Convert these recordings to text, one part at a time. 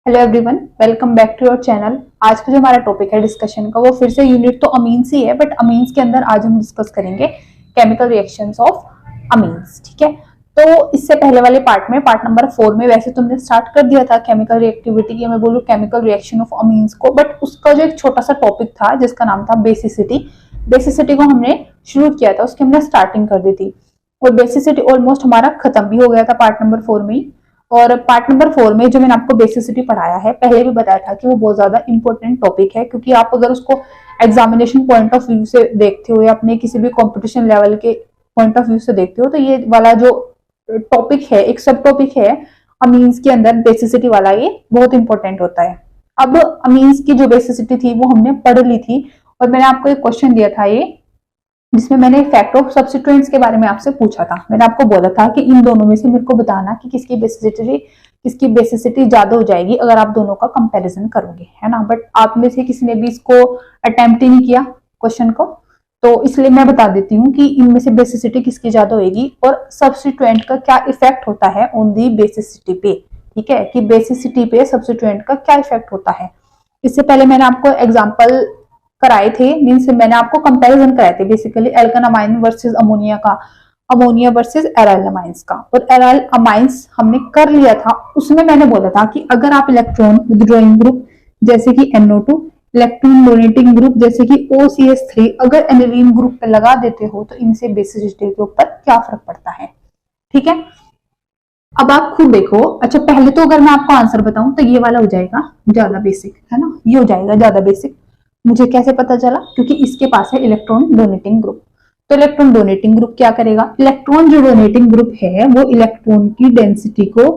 Hello everyone, welcome back to your channel. आज का जो हमारा टॉपिक है डिस्कशन का वो फिर से यूनिट तो अमीन्स ही है, बट अमीन्स के अंदर आज हम डिस्कस करेंगे केमिकल रिएक्शंस ऑफ अमीन्स। ठीक है, तो इससे पहले वाले पार्ट में, पार्ट नंबर 4 में वैसे तुमने स्टार्ट कर दिया था केमिकल रिएक्टिविटी की, मैं बोलूँ केमिकल रिएक्शन ऑफ अमीन्स को, बट उसका जो एक छोटा सा टॉपिक था जिसका नाम था बेसिसिटी, बेसिसिटी को हमने शुरू किया था, उसकी हमने स्टार्टिंग कर दी थी और बेसिसिटी ऑलमोस्ट हमारा खत्म भी हो गया था पार्ट नंबर 4 में ही। और पार्ट नंबर 4 में जो मैंने आपको बेसिसिटी पढ़ाया है, पहले भी बताया था कि वो बहुत ज्यादा इंपॉर्टेंट टॉपिक है, क्योंकि आप अगर उसको एग्जामिनेशन पॉइंट ऑफ व्यू से देखते हो या अपने किसी भी कंपटीशन लेवल के पॉइंट ऑफ व्यू से देखते हो, तो ये वाला जो टॉपिक है, एक सब टॉपिक है अमीन्स के अंदर, बेसिसिटी वाला, ये बहुत इंपॉर्टेंट होता है। अब अमीन्स की जो बेसिसिटी थी वो हमने पढ़ ली थी और मैंने आपको एक क्वेश्चन दिया था ये, जिसमें मैंने इफेक्ट ऑफ सब्स्टिट्यूएंट्स के बारे में आपसे पूछा था। मैंने आपको बोला था कि इन दोनों में से मेरे को बताना कि किसकी बेसिसिटी ज्यादा हो जाएगी अगर आप दोनों का कंपैरिजन करोगे, है ना। बट आप में से किसी ने भी इसको अटेम्प्ट ही नहीं किया क्वेश्चन को, तो इसलिए मैं बता देती हूँ कि इनमें से बेसिसिटी किसकी ज्यादा होगी और सब्स्टिट्यूएंट का क्या इफेक्ट होता है ऑन दी बेसिसिटी पे। ठीक है, कि बेसिसिटी पे सब्स्टिट्यूएंट का क्या इफेक्ट होता है। इससे पहले मैंने आपको एग्जाम्पल कराए थे, मीन्स मैंने आपको कंपैरिजन कराए थे basically Alcon amine versus ammonia का, अमोनिया वर्सेस एराइल अमाइंस का, और एराइल अमाइंस हमने कर लिया था। उसमें मैंने बोला था कि अगर आप इलेक्ट्रॉन विथड्रॉइंग ग्रुप जैसे कि NO2, इलेक्ट्रॉन डोनेटिंग ग्रुप जैसे कि OCH3 अगर एनिलीन ग्रुप पे लगा देते हो तो इनसे बेसिसिटी के ऊपर क्या फर्क पड़ता है। ठीक है, अब आप खुद देखो। अच्छा, पहले तो अगर मैं आपको आंसर बताऊं तो ये वाला हो जाएगा ज्यादा बेसिक, है ना, ये हो जाएगा ज्यादा बेसिक। मुझे कैसे पता चला? क्योंकि इसके पास है इलेक्ट्रॉन डोनेटिंग ग्रुप। तो इलेक्ट्रॉन डोनेटिंग ग्रुप क्या करेगा? इलेक्ट्रॉन जो डोनेटिंग ग्रुप है वो इलेक्ट्रॉन की डेंसिटी को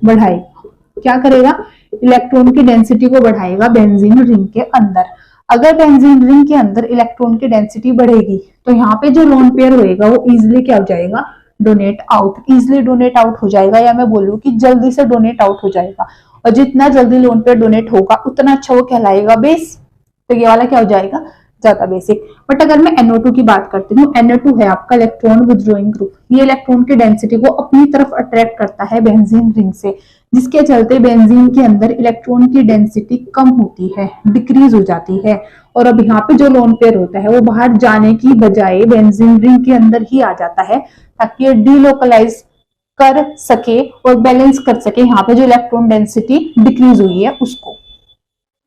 बढ़ाएगा। क्या करेगा? इलेक्ट्रॉन की डेंसिटी को बढ़ाएगा बेंजीन रिंग के अंदर। अगर बेंजीन रिंग के अंदर इलेक्ट्रॉन की डेंसिटी बढ़ेगी तो यहाँ पे जो लोन पेयर होएगा वो इजिली क्या हो जाएगा? Donate out, easily donate out हो जाएगा, या मैं बोलूँ कि जल्दी से डोनेट आउट हो जाएगा। और जितना जल्दी लोन पेयर डोनेट होगा उतना अच्छा वो कहलाएगा बेस। तो ये वाला क्या हो जाएगा? ज्यादा बेसिक। बट अगर मैं NO2 की बात करती हूँ, NO2 है आपका इलेक्ट्रॉन विथड्रॉइंग ग्रुप। ये इलेक्ट्रॉन की डेंसिटी को अपनी तरफ अट्रैक्ट करता है बेंजीन रिंग से, जिसके चलते बेंजीन के अंदर इलेक्ट्रॉन की डेंसिटी कम होती है, डिक्रीज हो जाती है। और अब यहाँ पे जो लोन पेयर होता है वो बाहर जाने की बजाय बेंजीन रिंग के अंदर ही आ जाता है, ताकि ये डीलोकलाइज कर सके और बैलेंस कर सके यहाँ पे जो इलेक्ट्रॉन डेंसिटी डिक्रीज हुई है उसको।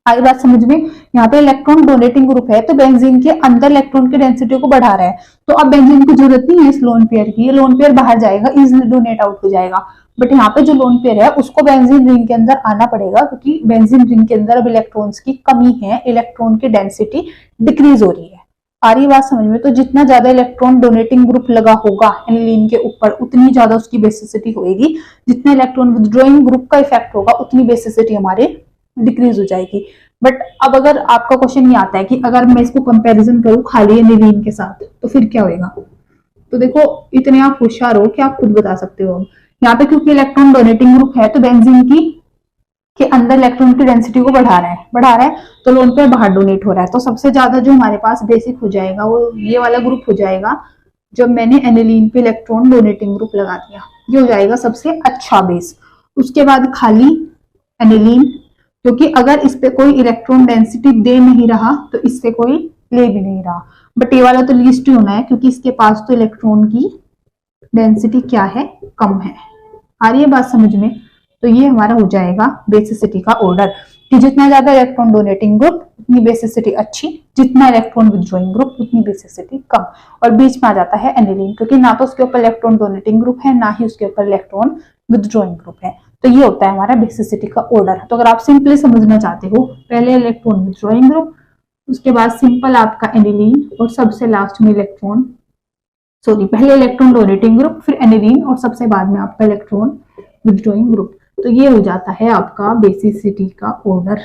आई बात समझ में? यहाँ पे इलेक्ट्रॉन डोनेटिंग ग्रुप है तो बेंजीन के अंदर इलेक्ट्रॉन की डेंसिटी को बढ़ा रहा है, तो अब बेंजीन की जरूरत नहीं है इस लोन पेयर की, ये लोन पेयर बाहर जाएगा, इजिली डोनेट आउट हो जाएगा। बट यहाँ पे जो लोन पेयर है उसको बेंजीन रिंग के अंदर आना पड़ेगा, क्योंकि बेंजीन रिंग के अंदर अब इलेक्ट्रॉन्स की कमी है, इलेक्ट्रॉन की डेंसिटी डिक्रीज हो रही है। आ रही बात समझ में? तो जितना ज्यादा इलेक्ट्रॉन डोनेटिंग ग्रुप लगा होगा एनिलीन के ऊपर उतनी ज्यादा उसकी बेसिसिटी होगी, जितना इलेक्ट्रॉन विथड्रॉइंग ग्रुप का इफेक्ट होगा उतनी बेसिसिटी हमारे डिक्रीज हो जाएगी। बट अब अगर आपका क्वेश्चन ये आता है कि अगर मैं इसको कंपैरिजन करूं खाली एनिलीन के साथ तो फिर क्या होएगा, तो देखो इतने आप होशियार हो कि आप खुद बता सकते हो। यहाँ पे क्योंकि इलेक्ट्रॉन डोनेटिंग ग्रुप है तो बेंजीन की के अंदर इलेक्ट्रॉन की डेंसिटी को बढ़ा रहा है, तो लोन पेयर बाहर डोनेट हो रहा है। तो सबसे ज्यादा जो हमारे पास बेसिक हो जाएगा वो ये वाला ग्रुप हो जाएगा, जब मैंने एनिलीन पे इलेक्ट्रॉन डोनेटिंग ग्रुप लगा दिया, ये हो जाएगा सबसे अच्छा बेस। उसके बाद खाली एनिलीन, क्योंकि अगर इस पे कोई इलेक्ट्रॉन डेंसिटी दे नहीं रहा तो इससे कोई ले भी नहीं रहा। बट ये वाला तो लीस्ट ही होना है, क्योंकि इसके पास तो इलेक्ट्रॉन की डेंसिटी क्या है? कम है। आ रही है बात समझ में? तो ये हमारा हो जाएगा बेसिसिटी का ऑर्डर, कि जितना ज्यादा इलेक्ट्रॉन डोनेटिंग ग्रुप उतनी बेसिसिटी अच्छी, जितना इलेक्ट्रॉन विथड्रॉइंग ग्रुप उतनी बेसिसिटी कम। और बीच में आ जाता है एनिलीन, क्योंकि ना तो उसके ऊपर इलेक्ट्रॉन डोनेटिंग ग्रुप है ना ही उसके ऊपर इलेक्ट्रॉन विथड्रॉइंग ग्रुप है। तो ये होता है हमारा बेसिसिटी का ऑर्डर। तो अगर आप सिंपली समझना चाहते हो, पहले इलेक्ट्रॉन विथड्रॉइंग ग्रुप, उसके बाद सिंपल आपका एनिलीन, और सबसे लास्ट में पहले इलेक्ट्रॉन डोनेटिंग ग्रुप, फिर एनिलीन, और सबसे बाद में आपका इलेक्ट्रॉन विथड्रॉइंग ग्रुप। तो ये हो जाता है आपका बेसिसिटी का ऑर्डर।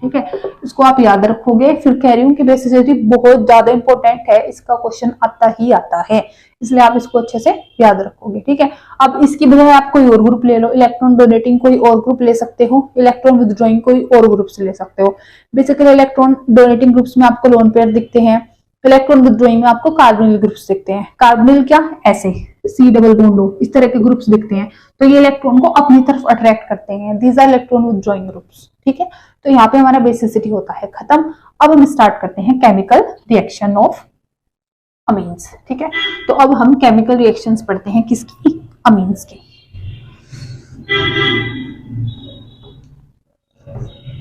ठीक है, इसको आप याद रखोगे। फिर कह रही हूँ कि बेसिसिटी बहुत ज्यादा इंपॉर्टेंट है, इसका क्वेश्चन आता ही आता है, इसलिए आप इसको अच्छे से याद रखोगे। ठीक है, अब इसकी बजाय आप कोई और ग्रुप ले लो, इलेक्ट्रॉन डोनेटिंग कोई और ग्रुप ले सकते हो, इलेक्ट्रॉन विथड्रॉइंग कोई और ग्रुप से ले सकते हो। बेसिकली इलेक्ट्रॉन डोनेटिंग ग्रुप्स में आपको लोन पेयर दिखते हैं, इलेक्ट्रॉन विथड्रॉइंग में आपको कार्बोनिल ग्रुप्स दिखते हैं। कार्बोनिल क्या? ऐसे C डबल बॉन्ड O, इस तरह के ग्रुप्स दिखते हैं, तो ये इलेक्ट्रॉन को अपनी तरफ अट्रैक्ट करते हैं। These are electron withdrawing groups. ठीक है, तो यहाँ पे हमारा बेसिसिटी होता है खत्म। अब हम स्टार्ट करते हैं केमिकल रिएक्शन ऑफ अमीन्स। ठीक है, तो अब हम केमिकल रिएक्शंस पढ़ते हैं किसकी, अमीन्स की।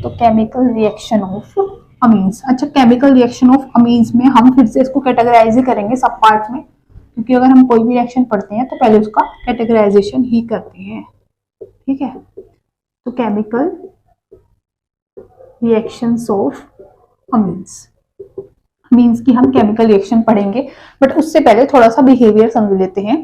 तो केमिकल रिएक्शन ऑफ अमीन्स। अच्छा, केमिकल रिएक्शन ऑफ अमीन्स में हम फिर से इसको कैटेगराइज ही करेंगे सब पार्ट में, क्योंकि अगर हम कोई भी रिएक्शन पढ़ते हैं तो पहले उसका कैटेगराइजेशन ही करते हैं। ठीक है, तो chemical reactions of amines, amines की हम केमिकल रिएक्शन पढ़ेंगे, बट उससे पहले थोड़ा सा बिहेवियर समझ लेते हैं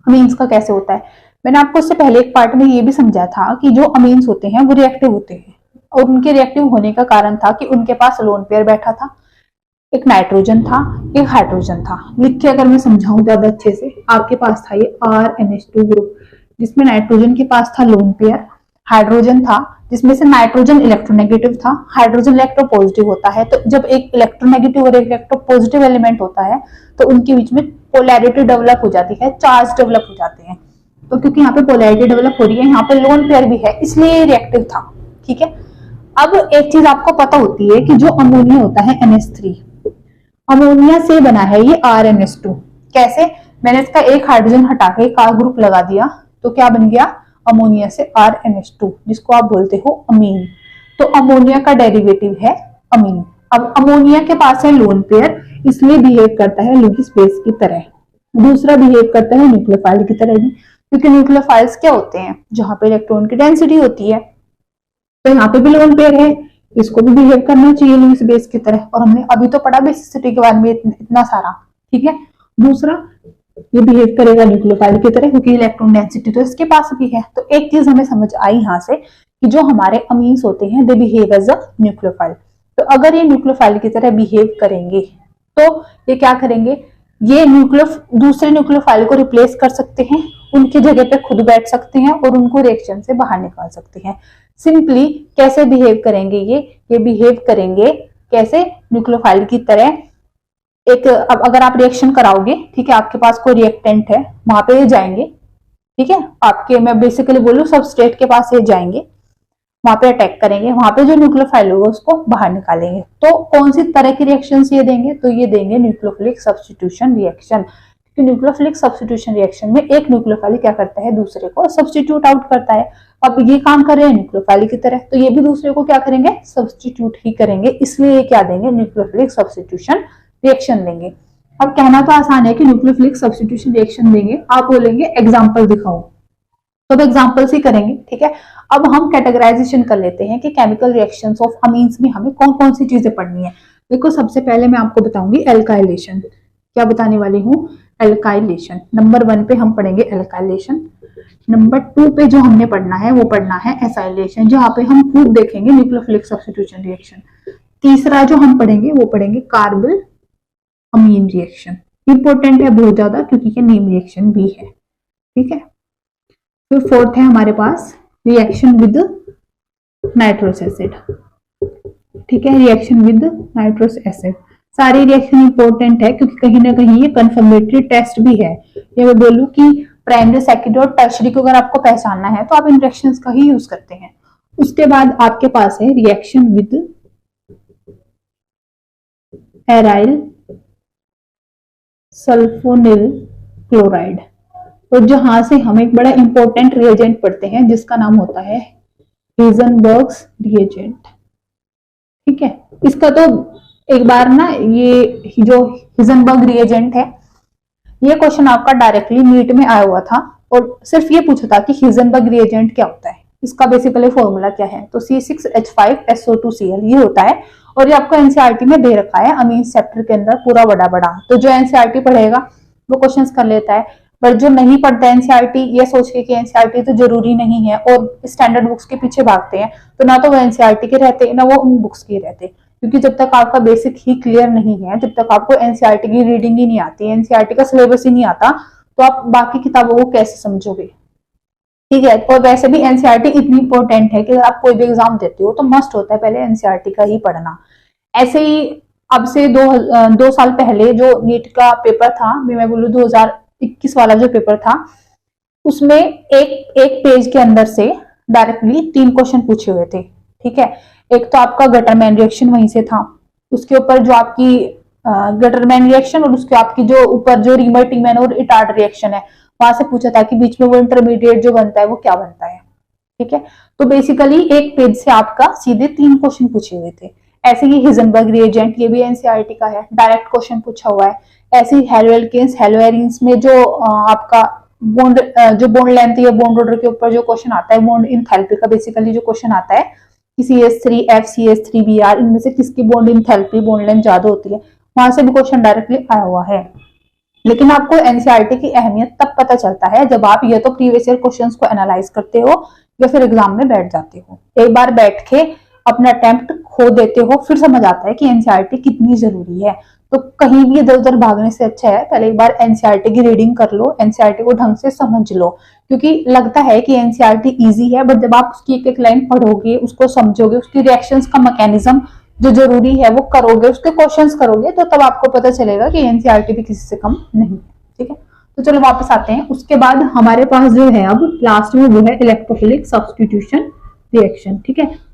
अमीन्स का कैसे होता है। मैंने आपको उससे पहले एक पार्ट में ये भी समझा था कि जो अमीन्स होते हैं वो रिएक्टिव होते हैं, और उनके रिएक्टिव होने का कारण था कि उनके पास लोन पेयर बैठा था, एक नाइट्रोजन था, एक हाइड्रोजन था। लिख के अगर मैं समझाऊं ज्यादा अच्छे से, आपके पास था ये RNH2 ग्रुप, जिसमें नाइट्रोजन के पास था लोन पेयर, हाइड्रोजन था जिसमें से नाइट्रोजन इलेक्ट्रोनेगेटिव था, हाइड्रोजन इलेक्ट्रोपॉजिटिव होता है। तो जब एक इलेक्ट्रोनेगेटिव और एक इलेक्ट्रोपॉजिटिव एलिमेंट होता है तो उनके बीच में पोलैरिटी डेवलप हो जाती है, चार्ज डेवलप हो जाते हैं। तो क्योंकि यहाँ पे पोलैरिटी डेवलप हो रही है, यहाँ पे लोन पेयर भी है, इसलिए रिएक्टिव था। ठीक है, अब एक चीज आपको पता होती है कि जो अमोनिया होता है NH3, अमोनिया से बना है ये RNH2। कैसे? मैंने इसका एक हाइड्रोजन हटा के एक R ग्रुप लगा दिया तो क्या बन गया, अमोनिया से RNH2, जिसको आप बोलते हो अमीन। तो अमोनिया का डेरिवेटिव है अमीन। अब अमोनिया के पास है लोन पेयर, इसलिए बिहेव करता है लुईस बेस की तरह। दूसरा बिहेव करता है न्यूक्लियोफाइल की तरह भी, क्योंकि न्यूक्लियोफाइल्स क्या होते हैं, जहां पे इलेक्ट्रॉन की डेंसिटी होती है। तो यहाँ पे भी लोन पेयर है, इसको भी बिहेव करना चाहिए लुईस बेस की तरह, और हमने अभी तो पढ़ा बेसिसिटी के बारे में इतना सारा। ठीक है, दूसरा ये बिहेव करेगा न्यूक्लियोफाइल की तरह, क्योंकि इलेक्ट्रॉन डेंसिटी तो इसके पास भी है। तो एक चीज हमें समझ आई यहाँ से कि जो हमारे अमीन्स होते हैं they behave as a nucleophile. तो अगर ये न्यूक्लियोफाइल की तरह बिहेव करेंगे तो ये क्या करेंगे, ये दूसरे न्यूक्लियोफाइल को रिप्लेस कर सकते हैं, उनकी जगह पे खुद बैठ सकते हैं और उनको रिएक्शन से बाहर निकाल सकते हैं। सिंपली कैसे बिहेव करेंगे, ये बिहेव करेंगे कैसे, न्यूक्लियोफाइल की तरह। एक अब अगर आप रिएक्शन कराओगे, ठीक है, आपके पास कोई रिएक्टेंट है, वहां पे ये जाएंगे। ठीक है, आपके मैं बेसिकली बोलूं सबस्ट्रेट के पास ये जाएंगे, वहां पे अटैक करेंगे, वहां पे जो न्यूक्लियोफाइल होगा उसको बाहर निकालेंगे। तो कौन सी तरह की रिएक्शन ये देंगे, तो ये देंगे न्यूक्लियोफिलिक सब्स्टिट्यूशन रिएक्शन। क्योंकि न्यूक्लियोफिलिक सब्स्टिट्यूशन रिएक्शन में एक न्यूक्लियोफाइल क्या करता है, दूसरे को सब्स्टिट्यूट आउट करता है। अब ये काम कर रहे हैं न्यूक्लियोफाइल की तरह, तो ये भी दूसरे को क्या करेंगे, सब्स्टिट्यूट ही करेंगे, इसलिए ये क्या देंगे, न्यूक्लियोफिलिक सब्स्टिट्यूशन रिएक्शन देंगे। अब कहना तो आसान है कि न्यूक्लियोफिलिक सब्स्टिट्यूशन रिएक्शन देंगे, आप बोलेंगे एग्जांपल दिखाओ, तो अब एग्जांपल्स ही करेंगे। ठीक है, अब हम कैटेगराइजेशन कर लेते हैं कि केमिकल रिएक्शंस ऑफ अमीन्स में हमें कौन कौन सी चीजें पढ़नी है। देखो, सबसे पहले मैं आपको बताऊंगी एल्काइलेशन। क्या बताने वाली हूँ, एल्काइलेशन। नंबर 1 पे हम पढ़ेंगे एल्काइलेशन। नंबर 2 पे जो हमने पढ़ना है वो पढ़ना है एसाइलेशन, जहां पे हम खूब देखेंगे न्यूक्लियोफिलिक सब्स्टिट्यूशन रिएक्शन। तीसरा जो हम पढ़ेंगे वो पढ़ेंगे कार्बल अमीन रिएक्शन। इंपॉर्टेंट है बहुत ज्यादा, क्योंकि ये नेम रिएक्शन भी है। ठीक है, फिर फोर्थ है हमारे पास रिएक्शन विद नाइट्रोस एसिड। ठीक है, रिएक्शन विद नाइट्रोस एसिड। सारी रिएक्शन इंपॉर्टेंट है, क्योंकि कहीं ना कहीं ये कंफर्मेटरी टेस्ट भी है। ये मैं बोलूं कि प्राइमरी, सेकेंडरी और टर्शरी को अगर आपको पहचानना है तो आप इन रिएक्शंस का ही यूज करते हैं। उसके बाद आपके पास है reaction with aryl sulphonyl chloride. तो जहां से हम एक बड़ा इंपॉर्टेंट रिएजेंट पढ़ते हैं जिसका नाम होता है हेजनबर्ग्स रिएजेंट। ठीक है, इसका तो एक बार ना, ये जो हिजनबर्ग रिएजेंट है, ये क्वेश्चन आपका डायरेक्टली नीट में आया हुआ था, और सिर्फ ये पूछा था कि हिजनबर्ग रिएजेंट क्या होता है, इसका बेसिकली फॉर्मूला क्या है। तो C6H5SO2Cl ये होता है, और ये आपको एनसीईआरटी में दे रखा है अमीन चैप्टर के अंदर पूरा बड़ा बड़ा। तो जो एनसीईआरटी पढ़ेगा वो क्वेश्चंस कर लेता है, पर जो नहीं पढ़ता एनसीईआरटी, ये सोच के कि एनसीईआरटी तो जरूरी नहीं है और स्टैंडर्ड बुक्स के पीछे भागते हैं, तो ना तो वो एनसीईआरटी के रहते ना वो उन बुक्स के रहते। क्योंकि जब तक आपका बेसिक ही क्लियर नहीं है, जब तक आपको एनसीईआरटी की रीडिंग ही नहीं आती, एनसीईआरटी का सिलेबस ही नहीं आता, तो आप बाकी किताबों को कैसे समझोगे। ठीक है, और वैसे भी एनसीईआरटी इतनी इंपॉर्टेंट है कि अगर आप कोई भी एग्जाम देते हो तो मस्ट होता है पहले एनसीईआरटी का ही पढ़ना। ऐसे ही अब से दो साल पहले जो नीट का पेपर था, मैं बोलूँ 2021 वाला जो पेपर था उसमें एक पेज के अंदर से डायरेक्टली 3 क्वेश्चन पूछे हुए थे। ठीक है, एक तो आपका गटरमैन रिएक्शन वहीं से था, उसके ऊपर जो आपकी गटरमैन रिएक्शन और उसके आपकी जो ऊपर जो रीमर टीमैन और इटार्ड रिएक्शन है वहां से पूछा था कि बीच में वो इंटरमीडिएट जो बनता है वो क्या बनता है। ठीक है, तो बेसिकली एक पेज से आपका सीधे 3 क्वेश्चन पूछे हुए थे। ऐसे ही हिजनबर्ग रिएजेंट, ये भी एनसीईआरटी का है, डायरेक्ट क्वेश्चन पूछा हुआ है। ऐसे ही हेलो एल्केन्स हेलो एरीन्स में जो आपका बॉन्ड जो बॉन्ड लेंथ या बॉन्ड ऑर्डर के ऊपर जो क्वेश्चन आता है, बॉन्ड इंथैल्पी का बेसिकली जो क्वेश्चन आता है कि CH3F CH3Br इनमें से किसकी बॉन्ड इंथैल्पी बॉन्ड लेंथ ज्यादा होती है, वहां से भी क्वेश्चन डायरेक्टली आया हुआ है। लेकिन आपको एनसीईआरटी की अहमियत तब पता चलता है जब आप ये तो प्रीवियस ईयर क्वेश्चंस को एनालाइज करते हो या फिर एग्जाम में बैठ जाते हो। एक बार बैठ के अपना अटेम्प्ट खो देते हो फिर समझ आता है कि एनसीईआरटी कितनी जरूरी है। तो कहीं भी इधर उधर भागने से अच्छा है पहले एक बार एनसीईआरटी की रीडिंग कर लो, एनसीईआरटी को ढंग से समझ लो, क्योंकि लगता है कि एनसीईआरटी इजी है बट जब आप उसकी एक एक लाइन पढ़ोगे, उसको समझोगे, उसकी रिएक्शंस का मैकेनिज्म जो जरूरी है वो करोगे, उसके क्वेश्चंस करोगे, तो तब आपको पता चलेगा कि एनसीईआरटी भी किसी से कम नहीं है। ठीक है, तो चलो वापस आते हैं। उसके बाद हमारे पास जो है अब लास्ट में वो है इलेक्ट्रोफिलिक सब्स्टिट्यूशन रिएक्शन। ठीक है,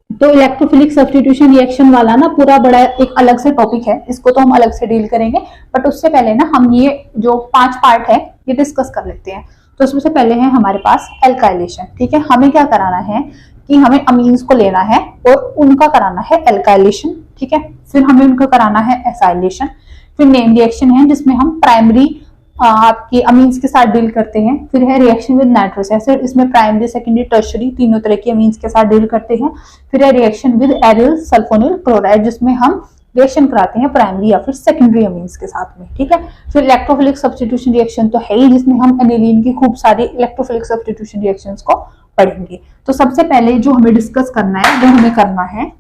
तो इलेक्ट्रोफिलिक सब्स्टिट्यूशन रिएक्शन वाला ना पूरा बड़ा एक अलग से टॉपिक है, इसको तो हम अलग से डील करेंगे, बट उससे पहले ना हम ये जो 5 पार्ट है ये डिस्कस कर लेते हैं। तो उसमें से पहले है हमारे पास एल्काइलेशन। ठीक है, हमें क्या कराना है कि हमें अमीन्स को लेना है और उनका कराना है एल्काइलेशन। ठीक है, फिर हमें उनका कराना है एसाइलेशन। फिर नेम रिएक्शन है जिसमें हम प्राइमरी आपके अमीन्स के साथ डील करते हैं। फिर है रिएक्शन विद नाइट्रस एसिड, इसमें प्राइमरी सेकेंडरी टर्शरी तीनों तरह के अमीन्स के साथ डील करते हैं। फिर है reaction with aryl sulphonyl chloride जिसमें हम रिएक्शन कराते हैं प्राइमरी या फिर सेकेंडरी अमीन्स के साथ में। ठीक है, फिर इलेक्ट्रोफिलिक सब्स्टिट्यूशन रिएक्शन तो है ही जिसमें हम एनिलीन की खूब सारी इलेक्ट्रोफिलिक सब्स्टिट्यूशन रिएक्शंस को पढ़ेंगे। तो सबसे पहले जो हमें डिस्कस करना है वो हमें करना है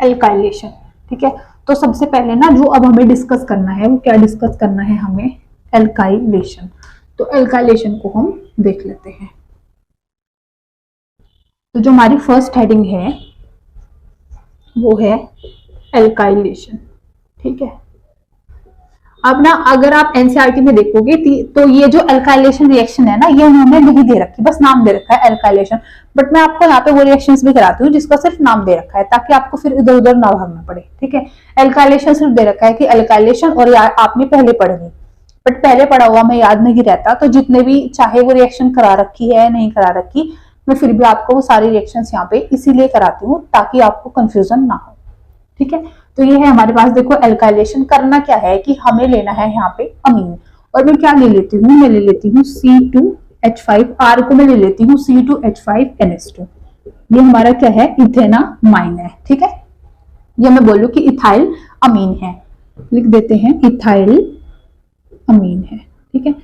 एल्काइलेशन। ठीक है, तो सबसे पहले ना जो अब हमें डिस्कस करना है वो क्या डिस्कस करना है, हमें एल्काइलेशन। तो एल्काइलेशन को हम देख लेते हैं। तो जो हमारी फर्स्ट हेडिंग है वो है एल्काइलेशन। ठीक है, अब ना अगर आप एनसीईआरटी में देखोगे तो ये जो एल्काइलेशन रिएक्शन है ना ये उन्होंने नहीं दे रखी, बस नाम दे रखा है एल्काइलेशन। बट मैं आपको यहाँ पे वो रिएक्शंस भी कराती हूँ जिसका सिर्फ नाम दे रखा है ताकि आपको फिर इधर उधर ना भागना पड़े। ठीक है, एल्काइलेशन सिर्फ दे रखा है कि एल्काइलेशन, और आपने पहले पढ़नी, बट पहले पढ़ा हुआ मैं याद नहीं रहता, तो जितने भी चाहे वो रिएक्शन करा रखी है नहीं करा रखी, मैं फिर भी आपको वो सारी रिएक्शंस यहाँ पे इसीलिए कराती हूँ ताकि आपको कंफ्यूजन ना हो। ठीक है, तो ये है हमारे पास, देखो एल्काइलेशन करना क्या है कि हमें लेना है यहाँ पे अमीन, और मैं क्या ले लेती हूँ, मैं ले लेती हूँ C2H5, R को मैं ले लेती हूँ C2H5NH2। ये हमारा क्या है, इथेनामाइन है। ठीक है, ये मैं बोलूँ कि इथाइल अमीन है, लिख देते हैं इथाइल अमीन है। ठीक है,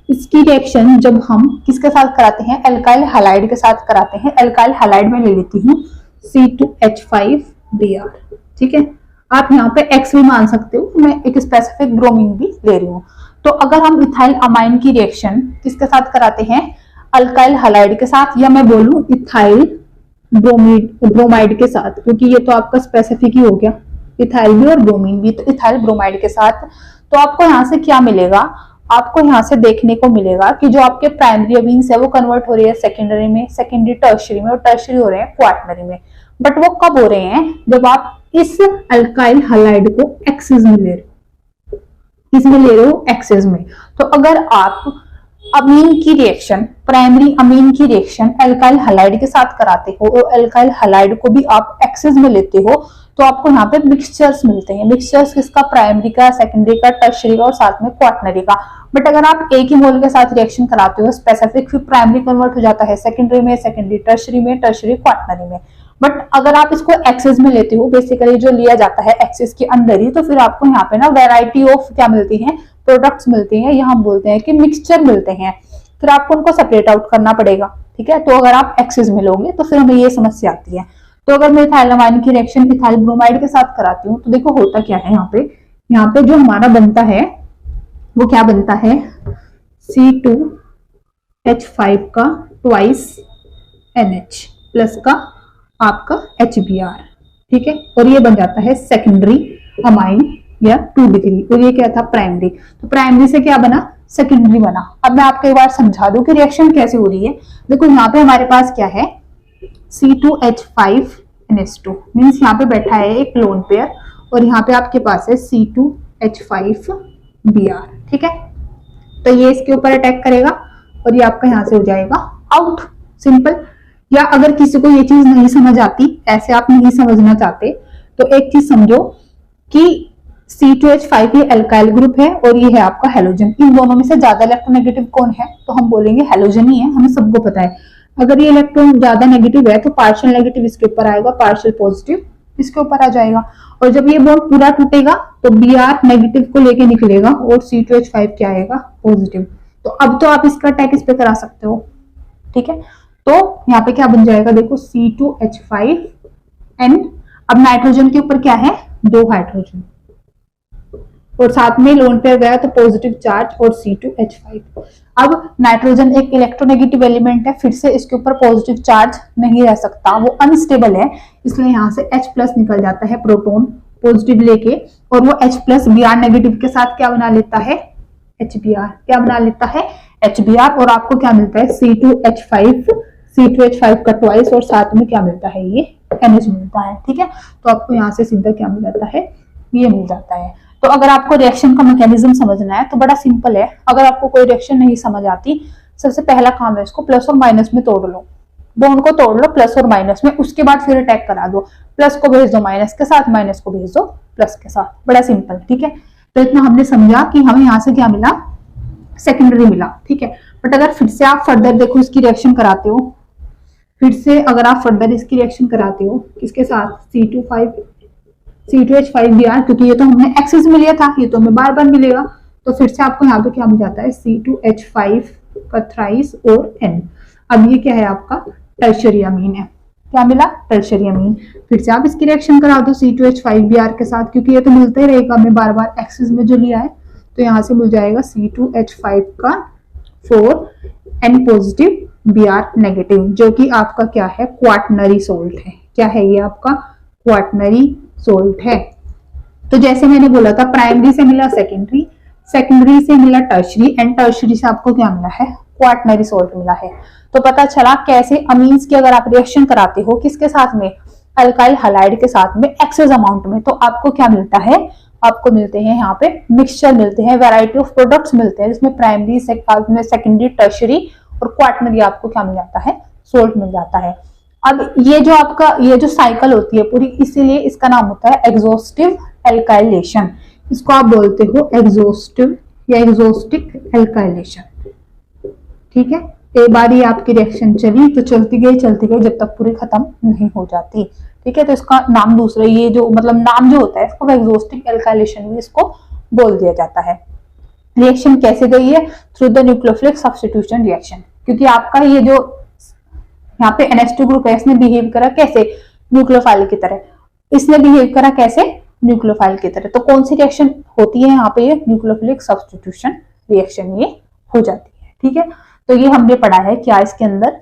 इसकी रिएक्शन जब हम किसके साथ कराते हैं, एल्काइल हैलाइड के साथ कराते हैं। एल्काइल हैलाइड में ले लेती हूँ C2H5Br। ठीक है, आप यहाँ पे X भी मान सकते हो, मैं एक स्पेसिफिक ब्रोमीन भी ले रही हूँ। तो अगर हम इथाइल अमाइन की रिएक्शन किसके साथ कराते हैं, अल्काइल हैलाइड के साथ, या मैं बोलूं इथाइल ब्रोमाइड के साथ, क्योंकि ये तो आपका स्पेसिफिक ही हो गया, इथाइल भी और ब्रोमीन भी, तो इथाइल ब्रोमाइड के साथ, तो आपको यहाँ से क्या मिलेगा, आपको यहाँ से देखने को मिलेगा कि जो आपके प्राइमरी अमीन्स है वो कन्वर्ट हो रही है सेकेंडरी में, सेकेंडरी टर्शरी में, और टर्शरी हो रहे हैं क्वार्टनरी में। बट वो कब हो रहे हैं, जब आप इस अल्काइल हैलाइड को एक्सिस में ले रहे हो, इसमें ले रहे हो एक्सिस में। तो अगर आप अमीन की रिएक्शन, प्राइमरी अमीन की रिएक्शन अल्काइल हैलाइड के साथ कराते हो और अल्काइल हैलाइड को भी आप एक्सिस में लेते हो, तो आपको यहाँ पे मिक्सचर्स मिलते हैं। मिक्सचर्स किसका, प्राइमरी का, सेकेंडरी का, टर्शरी का और साथ में क्वार्टनरी का। बट अगर आप एक ही मोल के साथ रिएक्शन कराते हो स्पेसिफिक, फिर प्राइमरी कन्वर्ट हो जाता है सेकेंडरी में, सेकेंडरी टर्शरी में, टर्शरी क्वार्टनरी में। बट अगर आप इसको एक्सिस में लेते हो, बेसिकली जो लिया जाता है एक्सिस के अंदर ही, तो फिर आपको यहाँ पे ना वैरायटी ऑफ क्या मिलती है, प्रोडक्ट्स मिलती हैं, या हम बोलते हैं कि मिक्सचर मिलते हैं। फिर आपको उनको सेपरेट आउट करना पड़ेगा। ठीक है, तो अगर आप एक्सिस में लोगे तो फिर हमें ये समस्या आती है। तो अगर मैं इथाइलमाइन की रिएक्शन इथाइल ब्रोमाइड के साथ कराती हूँ, तो देखो होता क्या है, यहाँ पे जो हमारा बनता है वो क्या बनता है, C2H5 का ट्वाइस NH प्लस का आपका HBr। ठीक है, और ये बन जाता है सेकेंडरी अमाइन या 2 डिग्री, और ये क्या था प्राइमरी। तो प्राइमरी से क्या बना, सेकेंडरी बना। अब मैं आपको एक बार समझा दूं कि रिएक्शन कैसे हो रही है। देखो यहाँ पे हमारे पास क्या है, C2H5NH2 मीन्स यहाँ पे बैठा है एक लोन पेयर, और यहाँ पे आपके पास है C2H5Br, ठीक है। तो ये इसके ऊपर अटैक करेगा और ये आपका यहाँ से हो जाएगा आउट, सिंपल। या अगर किसी को ये चीज नहीं समझ आती, ऐसे आप नहीं समझना चाहते, तो एक चीज समझो कि C2H5 ये एल्काइल ग्रुप है और ये है आपका हेलोजन। इन दोनों में से ज्यादा इलेक्ट्रोनेगेटिव कौन है, तो हम बोलेंगे हेलोजन ही है, हमें सबको पता है। अगर ये इलेक्ट्रॉन ज्यादा नेगेटिव है तो पार्शियल नेगेटिव इसके ऊपर आएगा, पार्शियल पॉजिटिव इसके ऊपर आ जाएगा। और जब ये बॉन्ड पूरा टूटेगा तो Br नेगेटिव को लेके निकलेगा और C2H5 क्या आएगा, पॉजिटिव। तो अब तो आप इसका अटैक इस पे करा सकते हो, ठीक है। तो यहाँ पे क्या बन जाएगा, देखो C2H5N। अब नाइट्रोजन के ऊपर क्या है, 2 हाइड्रोजन, और साथ में लोन पेयर गया तो पॉजिटिव चार्ज और C2H5। अब नाइट्रोजन एक इलेक्ट्रोनेगेटिव एलिमेंट है, फिर से इसके ऊपर पॉजिटिव चार्ज नहीं रह सकता, वो अनस्टेबल है, इसलिए यहाँ से H+ निकल जाता है प्रोटॉन पॉजिटिव लेके, और वो H+ Br नेगेटिव के साथ क्या बना लेता है, HBr। क्या बना लेता है, HBr। और आपको क्या मिलता है, C2H5 का ट्वाइस, और साथ में क्या मिलता है, ये NH मिलता है, ठीक है। तो आपको यहाँ से सीधा क्या मिल जाता है, ये मिल जाता है। तो अगर आपको रिएक्शन का मैकेनिज्म समझना है तो बड़ा सिंपल है। अगर आपको कोई रिएक्शन नहीं समझ आती, सबसे पहला काम है इसको प्लस और माइनस में तोड़ लो, बॉन्ड को तोड़ लो प्लस और माइनस में, उसके बाद फिर अटैक करा दो, प्लस को भेज दो माइनस के साथ, माइनस को भेज दो प्लस के साथ, बड़ा सिंपल, ठीक है। तो इतना हमने समझा कि हमें यहाँ से क्या मिला, सेकेंडरी मिला, ठीक है। बट अगर फिर से आप फर्दर देखो इसकी रिएक्शन कराते हो, फिर से अगर आप फर्दर इसकी रिएक्शन कराते हो किसके साथ, C2H5Br, क्योंकि ये तो हमने एक्सेस में लिया था, ये तो हमें बार बार मिलेगा, तो फिर से आपको यहाँ पे क्या मिल जाता है, C2H5 का थ्राइस और N। अब ये क्या है आपका टर्शियरी अमीन है, क्या मिला, टर्शियरी अमीन। फिर से आप इसकी रिएक्शन करा दो C2H5Br के साथ, क्योंकि ये तो मिलता ही रहेगा, हमें बार बार एक्सेस में जो लिया है, तो यहाँ से मिल जाएगा C2H5 का 4N पॉजिटिव Br नेगेटिव, जो कि आपका क्या है, क्वाटनरी सोल्ट है। क्या है ये आपका, क्वाटनरी सोल्ट है। तो जैसे मैंने बोला था, प्राइमरी से मिला सेकेंडरी, सेकेंडरी से मिला टर्शरी, एंड टर्शरी से आपको क्या मिला है, क्वाटनरी सोल्ट मिला है। तो पता चला कैसे अमीन्स की अगर आप रिएक्शन कराते हो किसके साथ में, अल्काइल हैलाइड के साथ में एक्सेस अमाउंट में, तो आपको क्या मिलता है, आपको मिलते हैं यहाँ पे मिक्सचर मिलते हैं, वैरायटी ऑफ प्रोडक्ट्स मिलते हैं, जिसमें प्राइमरी सेकेंडरी टर्शरी और क्वाटनरी आपको क्या मिल जाता है, सोल्ट मिल जाता है। अब ये जो आपका ये जो साइकिल होती है पूरी, इसीलिए इसका नाम होता है एग्जॉस्टिव एल्काइलेशन। इसको आप बोलते हो एग्जॉस्टिव या एग्जॉस्टिक एल्काइलेशन, ठीक है। एक बार ये आपकी रिएक्शन चली तो चलती गई जब तक पूरी खत्म नहीं हो जाती, ठीक है। तो इसका नाम दूसरा, ये जो मतलब नाम जो होता है इसको एग्जॉस्टिक एल्काइलेशन भी इसको बोल दिया जाता है। रिएक्शन कैसे गई है, through the nucleophilic substitution reaction, क्योंकि आपका ये जो यहाँ पे NH2 ग्रुप है, इसने बिहेव करा कैसे, न्यूक्लियोफाइल की तरह, इसने बिहेव करा कैसे, न्यूक्लियोफाइल की तरह। तो कौन सी रिएक्शन होती है यहाँ पे, ये न्यूक्लियोफिलिक सब्स्टिट्यूशन रिएक्शन ये हो जाती है, ठीक है। तो ये हमने पढ़ा है क्या इसके अंदर,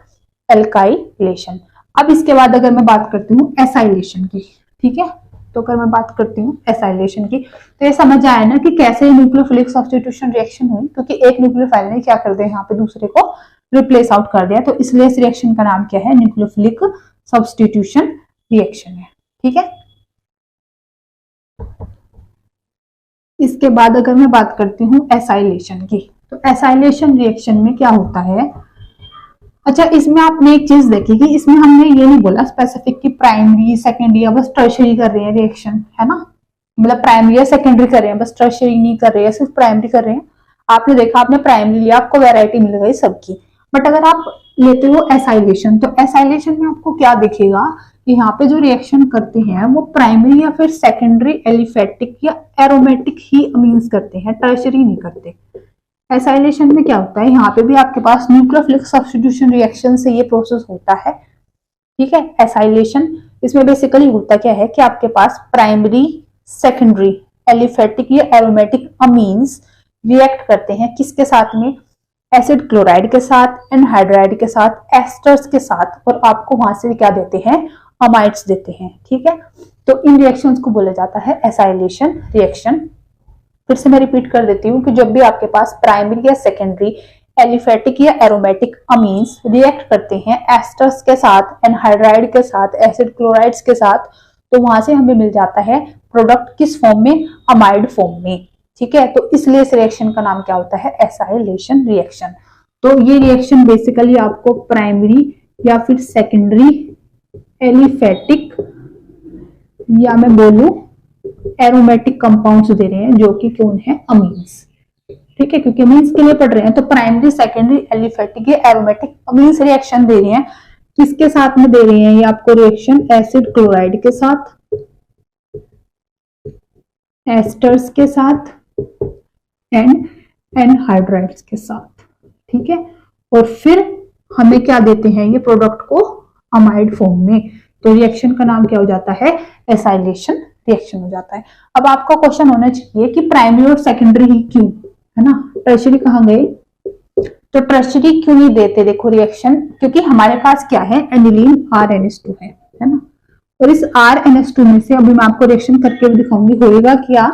एल्काइलेशन। अब इसके बाद अगर मैं बात करती हूँ एसाइलेशन की, ठीक है। तो अगर मैं बात करती हूँ एसाइलेशन की, तो ये समझ आया ना कि कैसे न्यूक्लियोफिलिक सब्स्टिट्यूशन रिएक्शन हुई, क्योंकि एक न्यूक्लियोफाइल ने क्या कर दिया, यहाँ पे दूसरे को रिप्लेस आउट कर दिया, तो इसलिए इस रिएक्शन का नाम क्या है, न्यूक्लियोफिलिक सब्स्टिट्यूशन रिएक्शन है, ठीक है। इसके बाद अगर मैं बात करती हूँ एसाइलेशन की, तो एसाइलेशन रिएक्शन में क्या होता है, अच्छा इसमें आपने एक चीज देखी कि इसमें हमने ये नहीं बोला स्पेसिफिक कि प्राइमरी सेकेंडरी या बस टर्शरी कर रहे हैं रिएक्शन, है ना, मतलब प्राइमरी या सेकेंडरी कर रहे हैं, बस टर्शरी नहीं कर रहे हैं, सिर्फ प्राइमरी कर रहे हैं। आपने देखा, आपने प्राइमरी लिया, आपको वैरायटी मिल गई सबकी। बट अगर आप लेते हो एसाइलेशन, तो एसाइलेशन में आपको क्या दिखेगा कि यहाँ पे जो रिएक्शन करते हैं वो प्राइमरी या फिर सेकेंडरी एलिफेटिक या एरोमेटिक ही अमीन्स करते हैं, टर्शरी नहीं करते। एसाइलेशन में क्या होता है, यहाँ पे भी आपके पास न्यूक्लियोफिलिक सब्स्टिट्यूशन रिएक्शन से ये प्रोसेस होता है, ठीक है। एसाइलेशन इसमें बेसिकली होता क्या है कि आपके पास प्राइमरी सेकेंडरी एलिफेटिक या एरोमेटिक अमीन्स रिएक्ट करते हैं किसके साथ में, एसिड क्लोराइड के साथ, एनहाइड्राइड के साथ, एस्टर्स के साथ, और आपको वहां से क्या देते हैं, अमाइड्स देते हैं, ठीक है। तो इन रिएक्शंस को बोला जाता है एसाइलेशन रिएक्शन। फिर से मैं रिपीट कर देती हूँ कि जब भी आपके पास प्राइमरी या सेकेंडरी एलिफेटिक या एरोमेटिक अमीन्स रिएक्ट करते हैं एस्टर्स के साथ, एनहाइड्राइड के साथ, एसिड क्लोराइड्स के साथ, तो वहां से हमें मिल जाता है प्रोडक्ट किस फॉर्म में, अमाइड फॉर्म में। ठीक है, तो इसलिए इस रिएक्शन का नाम क्या होता है, एसाइलेशन रिएक्शन। तो ये रिएक्शन बेसिकली आपको प्राइमरी या फिर सेकेंडरी एलिफेटिक या मैं बोलूं एरोमेटिक कंपाउंड्स दे रहे हैं जो कि कौन है, अमीन्स। ठीक है, क्योंकि अमीन्स के लिए पढ़ रहे हैं तो प्राइमरी सेकेंडरी एलिफेटिक या एरोमेटिक अमीन्स रिएक्शन दे रहे हैं। किसके साथ में दे रहे हैं ये आपको रिएक्शन, एसिड क्लोराइड के साथ, एस्टर्स के साथ एंड एनहाइड्राइड्स के साथ। ठीक है, और फिर हमें क्या देते हैं ये प्रोडक्ट को अमाइड फॉर्म में। तो रिएक्शन का नाम क्या हो जाता है, एसाइलेशन रिएक्शन हो जाता है। अब आपका क्वेश्चन होना चाहिए कि प्राइमरी और सेकेंडरी ही क्यों, है ना, टर्शियरी कहाँ गए, तो टर्शियरी क्यों नहीं देते, देखो रिएक्शन, क्योंकि हमारे पास क्या है, एनिलीन RNH2 है ना, और इस RNH2 में से अभी मैं आपको रिएक्शन करके भी दिखाऊंगी, होएगा क्या,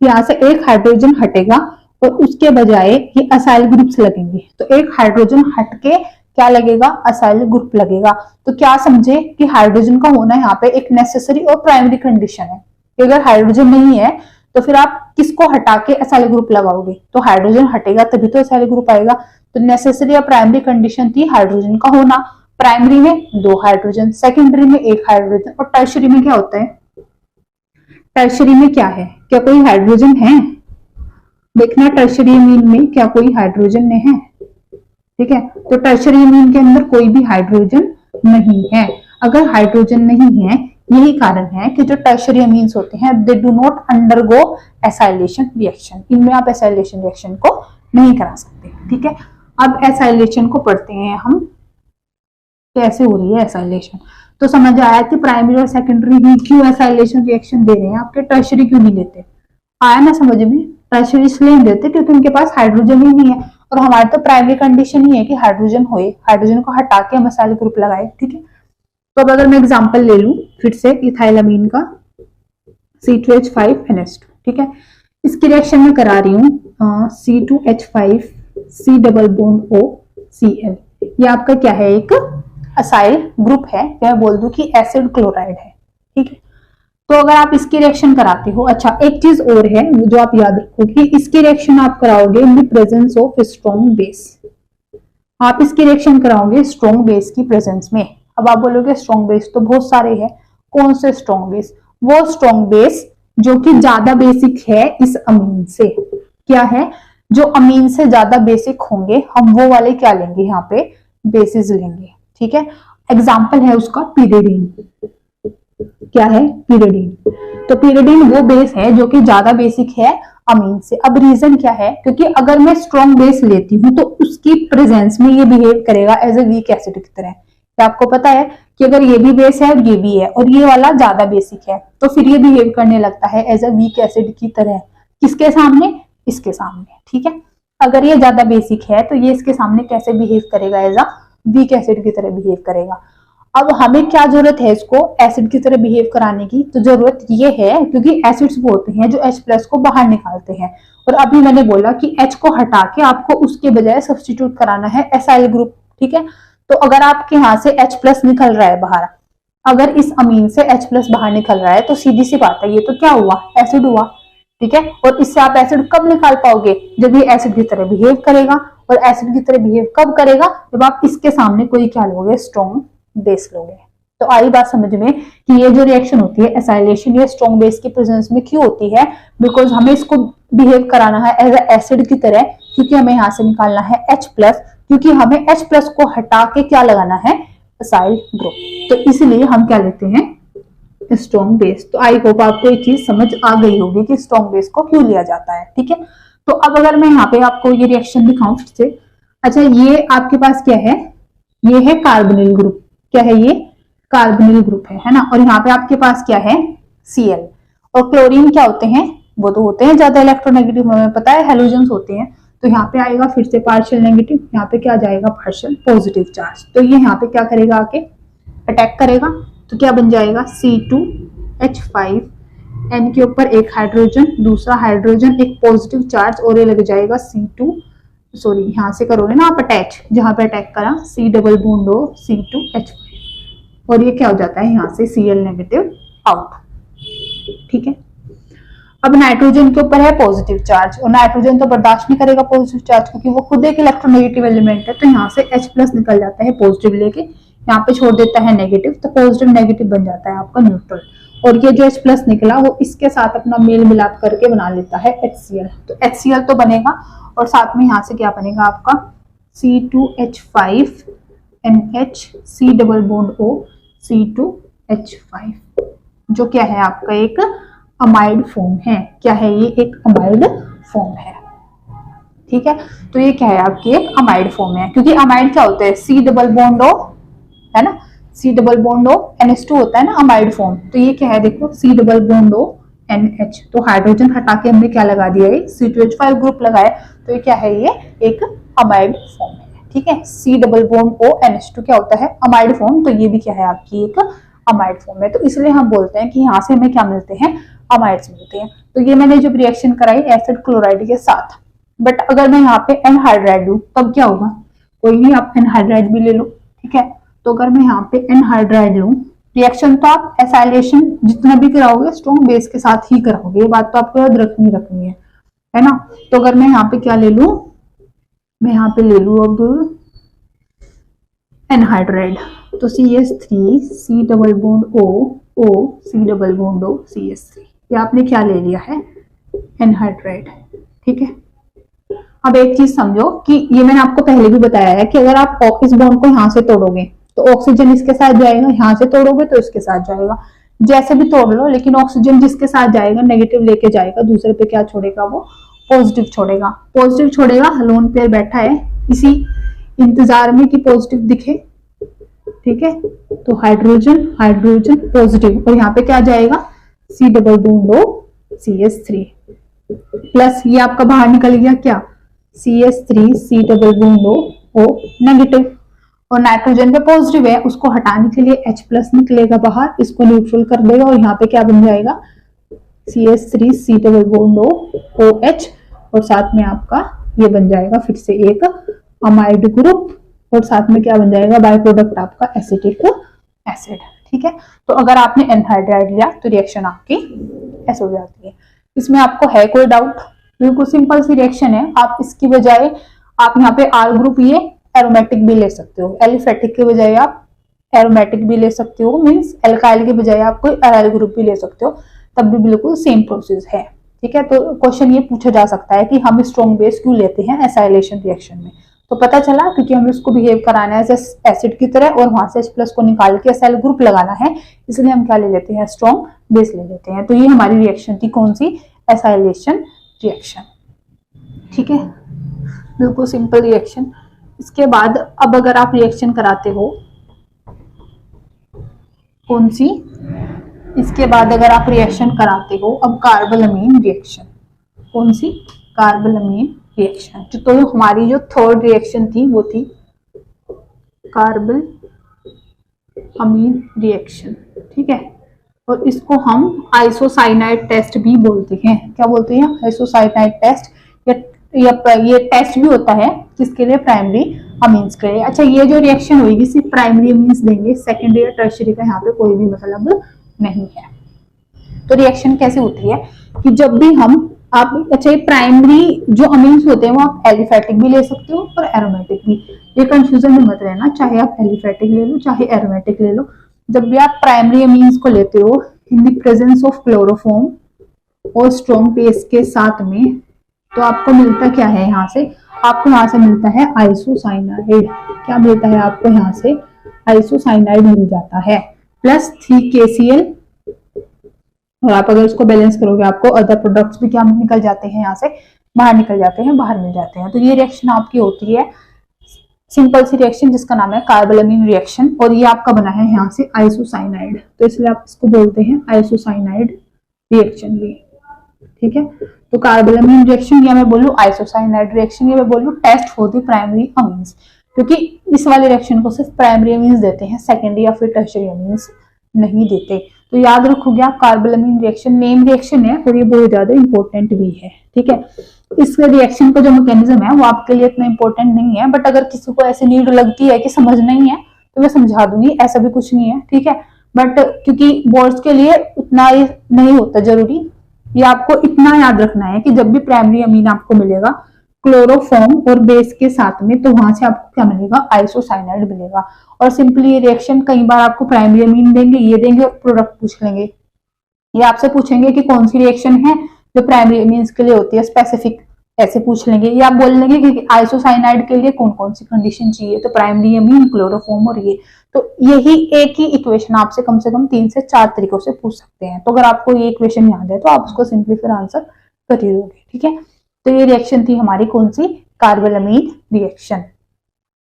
यहाँ से एक हाइड्रोजन हटेगा और उसके बजाय ये असाइल ग्रुप्स लगेंगे। तो एक हाइड्रोजन हटके क्या लगेगा, असाइल ग्रुप लगेगा। तो क्या समझे कि हाइड्रोजन का होना यहाँ पे एक नेसेसरी और प्राइमरी कंडीशन है। अगर हाइड्रोजन नहीं है तो फिर आप किसको हटा के असाइल ग्रुप लगाओगे, तो हाइड्रोजन हटेगा तभी तो असाइल ग्रुप आएगा। तो नेसेसरी और प्राइमरी कंडीशन थी हाइड्रोजन का होना। प्राइमरी में 2 हाइड्रोजन, सेकेंडरी में 1 हाइड्रोजन, और टर्शियरी में क्या होता है, टर्शियरी में क्या है, क्या कोई हाइड्रोजन है, देखना टर्शियरी अमीन में क्या कोई हाइड्रोजन है। ठीक है, तो टर्शियरी अमीन के अंदर कोई भी हाइड्रोजन नहीं है। अगर हाइड्रोजन नहीं है, यही कारण है कि जो टर्शियरी अमीन्स होते हैं they do not undergo acylation reaction, इनमें आप एसाइलेशन रिएक्शन को नहीं करा सकते। ठीक है, अब एसाइलेशन को पढ़ते हैं हम, कैसे हो रही है एसाइलेशन। तो समझ आया कि प्राइमरी और सेकेंडरी ही क्यों एसाइलेशन रिएक्शन दे रहे हैं, आपके टर्शियरी क्यों नहीं लेते, आया ना समझ में। टर्शियरी इसलिए नहीं देते क्योंकि उनके पास हाइड्रोजन ही नहीं है, और हमारे तो प्राइमरी कंडीशन ही है कि हाइड्रोजन होए, हाइड्रोजन को हटा के हम असाइल ग्रुप लगाए। ठीक है, तो अब अगर मैं एग्जांपल ले लूं फिर से इथाइलामीन का C2H5NH2, ठीक है, इसकी रिएक्शन में करा रही हूँ C2H5 C double bond O Cl। ये आपका क्या है, एक असाइल ग्रुप है, मैं बोल दूं कि एसिड क्लोराइड है। ठीक है, तो अगर आप इसकी रिएक्शन कराते हो, अच्छा एक चीज और है जो आप याद रखो कि इसकी रिएक्शन आप कराओगे in the presence of strong base. आप इसकी रिएक्शन कराओगे स्ट्रॉन्ग बेस की प्रेजेंस में। अब आप बोलोगे स्ट्रॉन्ग बेस तो बहुत सारे हैं, कौन से स्ट्रॉन्ग बेस, वो स्ट्रॉन्ग बेस जो कि ज्यादा बेसिक है इस अमीन से। क्या है, जो अमीन से ज्यादा बेसिक होंगे हम वो वाले क्या लेंगे, यहाँ पे बेसिस लेंगे। ठीक है, एग्जाम्पल है उसका पिरिडीन। क्या है, पिरिडीन। तो पिरिडीन वो बेस है जो कि ज्यादा बेसिक है अमीन से। अब रीजन क्या है, क्योंकि अगर मैं स्ट्रॉन्ग बेस लेती हूँ तो उसकी प्रेजेंस में ये बिहेव करेगा एज ए वीक एसिड की तरह। क्या आपको पता है कि अगर ये भी बेस है और ये भी है और ये वाला ज्यादा बेसिक है, तो फिर ये बिहेव करने लगता है एज ए वीक एसिड की तरह। किसके सामने, इसके सामने। ठीक है, अगर ये ज्यादा बेसिक है तो ये इसके सामने कैसे बिहेव करेगा, एज अ वीक एसिड की तरह बिहेव करेगा। अब हमें क्या जरूरत है इसको एसिड की तरह बिहेव कराने की, तो जरूरत ये है क्योंकि एसिड्स वो होते हैं जो H+ को बाहर निकालते हैं, और अभी मैंने बोला कि H को हटा के आपको उसके बजाय सब्स्टिट्यूट कराना है एसाइल ग्रुप। ठीक है, तो अगर आपके यहाँ से H+ निकल रहा है बाहर, अगर इस अमीन से H+ बाहर निकल रहा है तो सीधी सी बात है ये तो क्या हुआ, एसिड हुआ। ठीक है, और इससे आप एसिड कब निकाल पाओगे, जब ये एसिड की तरह बिहेव करेगा। और एसिड की तरह बिहेव कब करेगा, जब आप इसके सामने कोई क्या लोगे, स्ट्रॉन्ग बेस लोगे। तो आई बात समझ में कि ये जो रिएक्शन होती है एसाइलेशन ये स्ट्रॉन्ग बेस की प्रेजेंस में क्यों होती है, बिकॉज हमें इसको बिहेव कराना है एज ए एसिड की तरह, क्योंकि हमें यहाँ से निकालना है H+, क्योंकि हमें H+ को हटा के क्या लगाना है, असाइल ग्रुप। तो इसलिए हम क्या लेते हैं, स्ट्रॉन्ग बेस। तो आई होप आपको ये चीज समझ आ गई होगी कि स्ट्रॉन्ग बेस को क्यों लिया जाता है। ठीक है, तो अब अगर मैं यहाँ पे आपको ये रिएक्शन दिखाऊं फिर से, अच्छा ये आपके पास क्या है, ये है कार्बोनिल ग्रुप। क्या है ये, कार्बोनिल ग्रुप है ना, और यहाँ पे आपके पास क्या है, Cl। और क्लोरीन क्या होते हैं, वो तो होते हैं ज्यादा इलेक्ट्रोनेगेटिव, हमें पता है हैलोजेंस होते हैं। तो यहाँ पे आएगा फिर से पार्शियल नेगेटिव, यहाँ पे क्या जाएगा, पार्शियल पॉजिटिव चार्ज। तो ये यहाँ पे क्या करेगा, आके अटैक करेगा, तो क्या बन जाएगा C2 H5, N के ऊपर एक हाइड्रोजन, दूसरा हाइड्रोजन एक पॉजिटिव चार्ज और ये लग जाएगा C2, सॉरी यहाँ से करोगे ना आप अटैच, जहां पे अटैक करा C double bond O C2H5 और ये क्या हो जाता है यहाँ से Cl नेगेटिव आउट। ठीक है, अब नाइट्रोजन के ऊपर है पॉजिटिव चार्ज और नाइट्रोजन तो बर्दाश्त नहीं करेगा पॉजिटिव चार्ज क्योंकि वो खुद एक इलेक्ट्रोनेगेटिव एलिमेंट है, तो यहाँ से H प्लस निकल जाता है पॉजिटिव लेके, यहाँ पे छोड़ देता है नेगेटिव, तो पॉजिटिव नेगेटिव बन जाता है आपका न्यूट्रल। और ये जो H प्लस निकला वो इसके साथ अपना मेल मिलाप करके बना लेता है HCl, तो HCl तो बनेगा और साथ में यहाँ से क्या बनेगा आपका C2H5NH C double bond O C2H5 जो क्या है आपका एक अमाइड फॉर्म है। क्या है ये? एक अमाइड फॉर्म है। ठीक है, तो ये क्या है आपकी एक अमाइड फॉर्म है, क्योंकि अमाइड क्या होता है C डबल बॉन्ड O है ना, C double bond O NH2 होता है ना अमाइड फॉर्म, तो ये क्या है देखो C double bond O NH, तो हाइड्रोजन हटा के हमने क्या लगा दिया है C2H5 ग्रुप लगाया, तो ये क्या है ये एक अमाइड फॉर्म है। ठीक है, C double bond O NH2 क्या होता है अमाइड फॉर्म, तो ये भी क्या है आपकी एक अमाइड फॉर्म है, तो इसलिए हम बोलते हैं कि यहाँ से हमें क्या मिलते हैं अमाइड्स मिलते हैं। तो ये मैंने जब रिएक्शन कराई एसिड क्लोराइड के साथ, बट अगर मैं यहाँ पे एनहाइड्राइड लूं तब क्या होगा? कोई नहीं, आप एनहाइड्राइड भी ले लो। ठीक है, तो अगर मैं यहाँ पे एनहाइड्राइड लूं, रिएक्शन तो आप एसाइलेशन जितना भी कराओगे स्ट्रॉन्ग बेस के साथ ही कराओगे, ये बात तो आपको याद रखनी है ना। तो अगर मैं यहाँ पे क्या ले लूं, मैं यहाँ पे ले लूं अब एनहाइड्राइड, तो CH3 C double bond O C double bond O CH3, ये आपने क्या ले लिया है एनहाइड्राइड। ठीक है, अब एक चीज समझो कि ये मैंने आपको पहले भी बताया है कि अगर आप इस बॉन्ड को यहाँ से तोड़ोगे तो ऑक्सीजन इसके साथ जाएगा, यहाँ से तोड़ोगे तो इसके साथ जाएगा, जैसे भी तोड़ लो, लेकिन ऑक्सीजन जिसके साथ जाएगा नेगेटिव लेके जाएगा, दूसरे पे क्या छोड़ेगा वो पॉजिटिव छोड़ेगा। पॉजिटिव छोड़ेगा, लोन पेयर बैठा है इसी इंतजार में कि पॉजिटिव दिखे। ठीक है, तो हाइड्रोजन हाइड्रोजन पॉजिटिव, और यहाँ पे क्या जाएगा C double bond O CH3 plus ये आपका बाहर निकल गया क्या CH3 C double bond O negative, और नाइट्रोजन पे पॉजिटिव है उसको हटाने के लिए H प्लस निकलेगा बाहर, इसको न्यूट्रल कर देगा और यहाँ पे क्या बन जाएगा CH3 C double bond O OH, और साथ में आपका ये बन जाएगा फिर से एक अमाइड ग्रुप, और साथ में क्या बन जाएगा बाय प्रोडक्ट आपका एसिटिक एसिड। ठीक है, तो अगर आपने एनहाइड्राइड लिया तो रिएक्शन आपकी ऐसे हो जाती है। इसमें आपको है कोई डाउट? बिल्कुल सिंपल सी रिएक्शन है। आप इसकी बजाय आप यहाँ पे R ग्रुप ये एरोमेटिक भी ले सकते हो, एलिफेटिक के बजाय आप एरोमेटिक भी ले सकते हो, मीन्स एल्काइल के बजाय आप कोई एराइल ग्रुप भी ले सकते हो, तब भी बिल्कुल सेम प्रोसेस है। ठीक है, तो क्वेश्चन ये पूछा जा सकता है कि हम स्ट्रॉन्ग बेस क्यों लेते हैं एसाइलेशन रिएक्शन में, तो पता चला क्योंकि हमें उसको बिहेव कराना है जैसे एसिड की तरह और वहां से H प्लस को निकाल के एसाइल ग्रुप लगाना है, इसलिए हम क्या ले लेते हैं स्ट्रॉन्ग बेस ले लेते हैं। तो ये हमारी रिएक्शन थी कौन सी? Acylation reaction. ठीक है, बिल्कुल सिंपल रिएक्शन। इसके बाद अब अगर आप रिएक्शन कराते हो कौन सी? इसके बाद अगर आप रिएक्शन कराते हो अब कार्बोलमीन रिएक्शन, कौन सी? कार्बोलमीन रिएक्शन। तो हमारी जो थर्ड रिएक्शन थी वो थी कार्बोलमीन रिएक्शन। ठीक है, और इसको हम आइसोसाइनाइड टेस्ट भी बोलते हैं। क्या बोलते हैं? आइसोसाइनाइड टेस्ट, या ये टेस्ट भी होता है किसके लिए? प्राइमरी अमीन्स के लिए। अच्छा, ये जो रिएक्शन होगी सिर्फ प्राइमरी अमीन्स देंगे, सेकेंडरी या टर्शियरी का यहाँ पे कोई भी मतलब नहीं है। तो रिएक्शन कैसे होती है कि जब भी हम आप, अच्छा ये प्राइमरी जो अमीन्स होते हैं वो आप एलिफेटिक भी ले सकते हो और एरोमेटिक भी, ये कंफ्यूजन में मत रहना, चाहे आप एलिफेटिक ले लो चाहे एरोमेटिक ले लो। जब भी आप प्राइमरी अमीन्स को लेते हो in the presence of chloroform और स्ट्रॉन्ग बेस के साथ में, तो आपको मिलता क्या है यहाँ से? आपको यहाँ से मिलता है आइसोसाइनाइड। क्या मिलता है आपको यहाँ से? आइसोसाइनाइड मिल जाता है प्लस 3KCl, और आप अगर इसको बैलेंस करोगे आपको अदर प्रोडक्ट्स भी क्या निकल जाते हैं, यहाँ से बाहर निकल जाते हैं, बाहर मिल जाते हैं। तो ये रिएक्शन आपकी होती है सिंपल सी रिएक्शन जिसका नाम है कार्बोलमीन रिएक्शन, और ये आपका बना है यहाँ से आइसोसाइनाइड, तो इसलिए आप इसको बोलते हैं आइसोसाइनाइड रिएक्शन भी। ठीक है, तो कार्बोलमीन रिएक्शन या मैं बोलूँ आइसोसाइनाइड रिएक्शन या मैं बोलूँ test for the primary amines, क्योंकि इस वाले रिएक्शन को सिर्फ प्राइमरी अमीन्स देते हैं, सेकेंडरी या फिर टर्शियरी अमीन्स नहीं देते। तो तो याद रखोगे आप, कार्बोलमीन रिएक्शन नेम रिएक्शन है और ये बहुत ज्यादा इंपॉर्टेंट भी है, ठीक है। इस रिएक्शन का जो मैकेनिज्म है वो आपके लिए इतना इंपॉर्टेंट नहीं है, बट अगर किसी को ऐसी नीड लगती है कि समझ नहीं है तो मैं समझा दूंगी, ऐसा भी कुछ नहीं है, ठीक है। बट क्योंकि बोर्ड्स के लिए उतना ये नहीं होता जरूरी, ये आपको इतना याद रखना है कि जब भी प्राइमरी अमीन आपको मिलेगा क्लोरोफॉर्म और बेस के साथ में, तो वहां से आपको क्या मिलेगा, आइसोसाइनाइड मिलेगा। और सिंपली ये रिएक्शन कई बार आपको प्राइमरी अमीन देंगे, ये देंगे और प्रोडक्ट पूछ लेंगे, ये आपसे पूछेंगे कि कौन सी रिएक्शन है जो प्राइमरी अमीन्स के लिए होती है स्पेसिफिक, ऐसे पूछ लेंगे। या आप बोल लेंगे कि आइसोसाइनाइड के लिए कौन कौन सी कंडीशन चाहिए, तो प्राइमरी अमीन, क्लोरोफॉर्म और ये। तो यही एक ही इक्वेशन आपसे कम से कम 3 से 4 तरीकों से पूछ सकते हैं। तो अगर आपको ये इक्वेशन याद है तो आप उसको सिंपली फिर आंसर कर ही दोगे, ठीक है। तो ये रिएक्शन थी हमारी कौन सी, कार्बोलमीन रिएक्शन।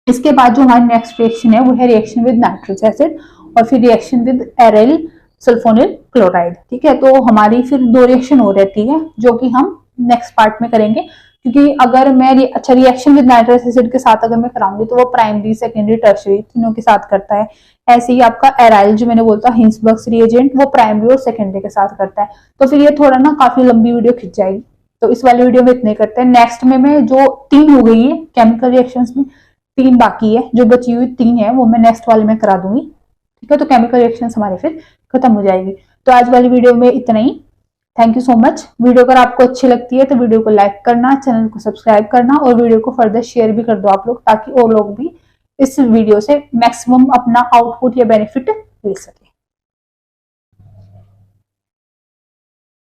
इसके बाद जो हमारी नेक्स्ट रिएक्शन है वो है रिएक्शन विद नाइट्रिक एसिड और फिर reaction with aryl sulphonyl chloride, ठीक है। तो हमारी फिर 2 रिएक्शन हो रहती है जो कि हम नेक्स्ट पार्ट में करेंगे, क्योंकि अगर मैं अच्छा रिएक्शन विद नाइट्रस एसिड के साथ अगर मैं कराऊंगी तो वो प्राइमरी, सेकेंडरी, टर्शियरी तीनों के साथ करता है। ऐसे ही आपका एराइल जो मैंने बोलता हिंसबर्ग्स रिएजेंट, वो प्राइमरी और सेकेंडरी के साथ करता है। तो फिर ये थोड़ा ना काफी लंबी वीडियो खिंच जाएगी, तो इस वाली वीडियो में इतने करते हैं। नेक्स्ट में मैं जो 3 हो गई है केमिकल रिएक्शंस में, 3 बाकी है, जो बची हुई 3 है वो मैं नेक्स्ट वाले में करा दूंगी, ठीक है। तो केमिकल रिएक्शंस हमारे फिर खत्म हो जाएगी। तो आज वाली वीडियो में इतना ही। Thank you so much. Video अगर आपको अच्छी लगती है तो वीडियो को लाइक करना, चैनल को सब्सक्राइब करना और वीडियो को फर्दर शेयर भी कर दो आप लोग, ताकि और लोग भी इस वीडियो से मैक्सिमम अपना आउटपुट या बेनिफिट ले सके।